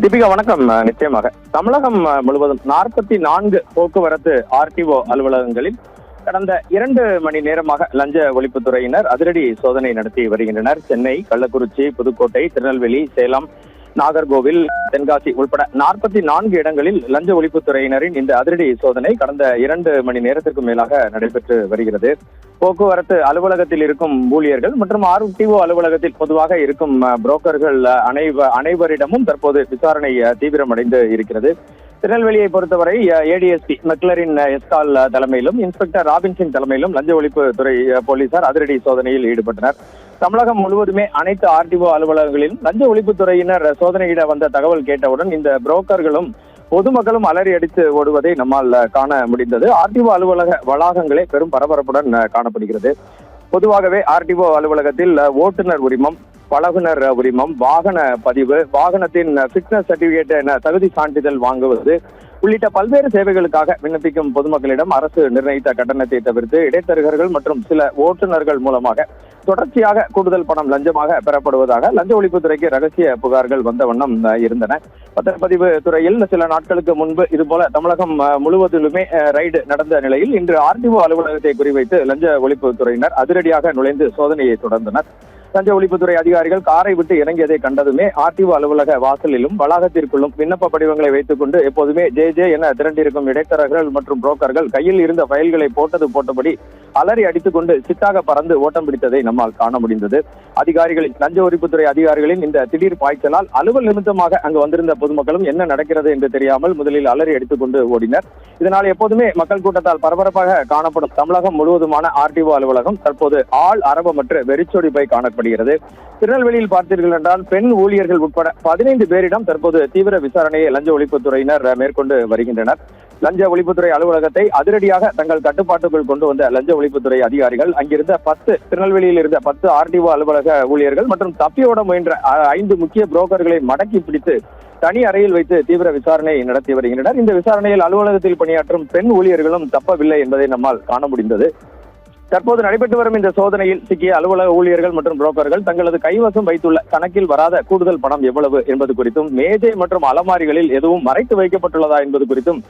தீபிகா வணக்கம். நிச்சயமாக தமிழகம் முழுவதும் 44 போக்குவரத்து ஆர்டிஓ அலுவலகங்களில் கடந்த 2 மணி நேரமாக லஞ்ச ஒழிப்புத்துறையினர் அதிரடி சோதனை நடத்தி வருகின்றனர். சென்னை, கள்ளக்குறிச்சி, புதுக்கோட்டை, திருநெல்வேலி, சேலம், நாகர்கோவில், தென்காசி உட்பட 44 இடங்களில் லஞ்ச ஒழிப்புத்துறையினரின் இந்த அதிரடி சோதனை கடந்த 2 மணி நேரத்திற்கு மேலாக நடைபெற்று வருகிறது. போக்குவரத்து அலுவலகத்தில் இருக்கும் ஊழியர்கள் மற்றும் ஆர்டிஓ அலுவலகத்தில் பொதுவாக இருக்கும் புரோக்கர்கள் அனைவரிடமும் தற்போது விசாரணை தீவிரமடைந்து இருக்கிறது. திருநெல்வேலியை பொறுத்தவரை ஏடிஎஸ்பி மெக்லரின் எஸ்கால் தலைமையிலும் இன்ஸ்பெக்டர் ராபின்சிங் தலைமையிலும் லஞ்ச ஒழிப்புத்துறை போலீசார் அதிரடி சோதனையில் ஈடுபட்டனர். தமிழகம் முழுவதுமே அனைத்து ஆர்டிஓ அலுவலகங்களிலும் லஞ்ச ஒழிப்புத்துறையினர் சோதனையிட வந்த தகவல் கேட்டவுடன் இந்த புரோக்கர்களும் பொதுமக்களும் அலறி அடித்து ஓடுவதை நம்மால் காண முடிந்தது. ஆர்டிஓ அலுவலக வளாகங்களே பெரும் பரபரப்புடன் காணப்படுகிறது. பொதுவாகவே ஆர்டிஓ அலுவலகத்தில் ஓட்டுநர் உரிமம், பழகுனர் உரிமம், வாகன பதிவு, வாகனத்தின் ஃபிட்னஸ் சர்டிபிகேட் என தகுதி சான்றிதழ் வாங்குவது உள்ளிட்ட பல்வேறு சேவைகளுக்காக விண்ணப்பிக்கும் பொதுமக்களிடம் அரசு நிர்ணயித்த கட்டணத்தை தவிர்த்து இடைத்தரகர்கள் மற்றும் சில ஓட்டுநர்கள் மூலமாக தொடர்ச்சியாக கூடுதல் பணம் லஞ்சமாக பெறப்படுவதாக லஞ்ச ஒழிப்புத்துறைக்கு ரகசிய புகார்கள் வந்த வண்ணம் இருந்தன. பத்திரப்பதிவு துறையில் சில நாட்களுக்கு முன்பு இதுபோல தமிழகம் முழுவதிலுமே ரைடு நடந்த நிலையில் இன்று ஆர்டிஓ அலுவலகத்தை குறிவைத்து லஞ்ச ஒழிப்புத்துறையினர் அதிரடியாக நுழைந்து சோதனையை தொடர்ந்தனர். லஞ்ச ஒழிப்புத்துறை அதிகாரிகள் காரை விட்டு இறங்கியதை கண்டதுமே ஆர்டிஓ அலுவலக வாசலிலும் வளாகத்திற்குள்ளும் விண்ணப்ப படிவங்களை வைத்துக் கொண்டு எப்போதுமே ஜே என திரண்டிருக்கும் இடைத்தரகர்கள் மற்றும் புரோக்கர்கள் கையில் இருந்த ஃபைல்களை போட்டபடி அலறி அடித்துக் கொண்டு சித்தாக பறந்து ஓட்டம் பிடித்ததை நம்மால் காண முடிந்தது. லஞ்ச ஒழிப்புத்துறை அதிகாரிகளின் இந்த திடீர் பாய்ச்சலால் அலுவல் நிமித்தமாக அங்கு வந்திருந்த பொதுமக்களும் என்ன நடக்கிறது என்று தெரியாமல் முதலில் அலறி அடித்துக் கொண்டு ஓடினர். இதனால் எப்போதுமே மக்கள் கூட்டத்தால் பரபரப்பாக காணப்படும் தமிழகம் முழுவதுமான ஆர்டிஓ அலுவலகம் தற்போது ஆள் அரவமற்று வெறிச்சோடி போய் காணப்படுகிறது. திருநெல்வேலியில் பார்த்தீர்கள் என்றால் பெண் ஊழியர்கள் உட்பட 15 பேரிடம் தற்போது தீவிர விசாரணையை லஞ்ச ஒழிப்புத்துறையினர் மேற்கொண்டு வருகின்றனர். லஞ்ச ஒழிப்புத்துறை அலுவலகத்தை அதிரடியாக தங்கள் கட்டுப்பாட்டுக்குள் கொண்டு வந்த லஞ்ச ஒழிப்புத்துறை அதிகாரிகள் அங்கிருந்த 10 திருநெல்வேலியில் இருந்த 10 ஆர்டிஓ அலுவலக ஊழியர்கள் மற்றும் தப்பியோட முயன்ற 5 முக்கிய புரோக்கர்களை மடக்கி பிடித்து தனி அறையில் வைத்து தீவிர விசாரணை நடத்தி வருகின்றனர். இந்த விசாரணையில் அலுவலகத்தில் பணியாற்றும் பெண் ஊழியர்களும் தப்பவில்லை என்பதை நம்மால் காண முடிந்தது. தற்போது நடைபெற்று வரும் இந்த சோதனையில் சிக்கிய அலுவலக ஊழியர்கள் மற்றும் புரோக்கர்கள் தங்களது கைவசம் வைத்துள்ள கணக்கில் வராத கூடுதல் பணம் எவ்வளவு என்பது குறித்தும் மேஜை மற்றும் அலமாரிகளில் எதுவும் மறைத்து வைக்கப்பட்டுள்ளதா என்பது குறித்தும்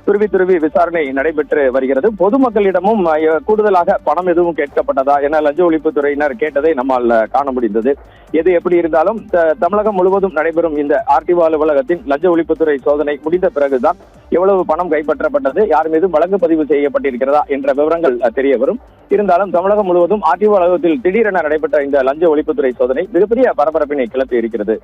துருவி விசாரணை நடைபெற்று வருகிறது. பொதுமக்களிடமும் கூடுதலாக பணம் எதுவும் கேட்கப்பட்டதா என லஞ்ச ஒழிப்புத்துறையினர் கேட்டதை நம்மால் காண முடிந்தது. எது எப்படி இருந்தாலும் தமிழகம் முழுவதும் நடைபெறும் இந்த ஆர்டிஓ அலுவலகத்தின் லஞ்ச ஒழிப்புத்துறை சோதனை முடிந்த பிறகுதான் எவ்வளவு பணம் கைப்பற்றப்பட்டது, யார் மீது வழக்கு பதிவு செய்யப்பட்டிருக்கிறதா என்ற விவரங்கள் தெரிய வரும். இருந்தாலும் தமிழகம் முழுவதும் ஆர்டிஓ அலுவலகத்தில் திடீரென நடைபெற்ற இந்த லஞ்ச ஒழிப்புத்துறை சோதனை மிகப்பெரிய பரபரப்பினை கிளப்பி இருக்கிறது.